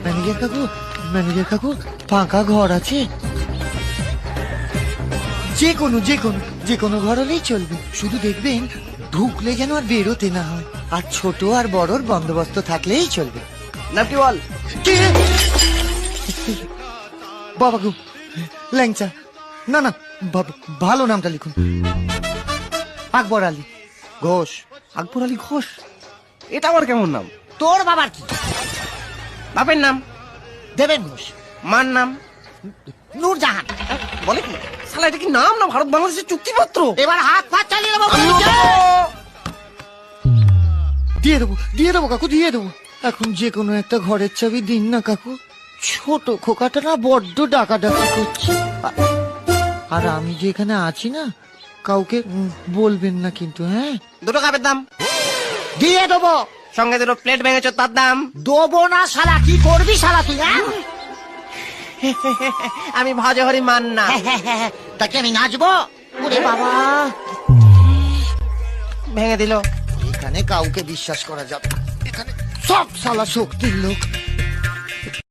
Manager কাকু, manager কাকু, ফাঁকা ঘর আছে? যে কোনো ঘর হলেই চলবে, শুধু দেখবেন ঢুকলে যেন আর বেরোতে না হয়, আর ছোট আর বড়র বন্দোবস্ত থাকলেই চলবে। নামটি বল। কে? বাবা গো, ল্যাংচা। না না, ভালো নামটা লিখুন। আকবর আলী ঘোষ। আকবর আলী ঘোষ, এটা আবার কেমন নাম? তোর বাবার কি? বাপের নাম? দেবেন ঘোষ। মার নাম? নূরজাহান। বলে কি শালা, এটা কি নাম না ভারত বাংলাদেশের চুক্তিপত্র? এবার হাত পা চালিয়ে দেবো। দিয়ে দেবো কাকু, দিয়ে দেবো। এখন যে কোনো একটা ঘরের চাবি দিন না কাকু, ছোট খোকাটা না বড্ড ডাকাডাকি করছে। আর আমি যে এখানে আছি না, কাউকে বলবেন না কিন্তু, হ্যাঁ? দুটো কাপের দাম দিয়ে দেবো। সঙ্গে দুটো প্লেট ভেঙেছো, তার দাম দেবো না শালা। কি করবি শালা তুই, হ্যাঁ? আমি ভজহরি মান না। তাকে আমি নাচবো? ওরে বাবা, ভেঙে দিল। এখানে কাউকে বিশ্বাস করা যাবে না, এখানে সব শালা শক্তির লোক।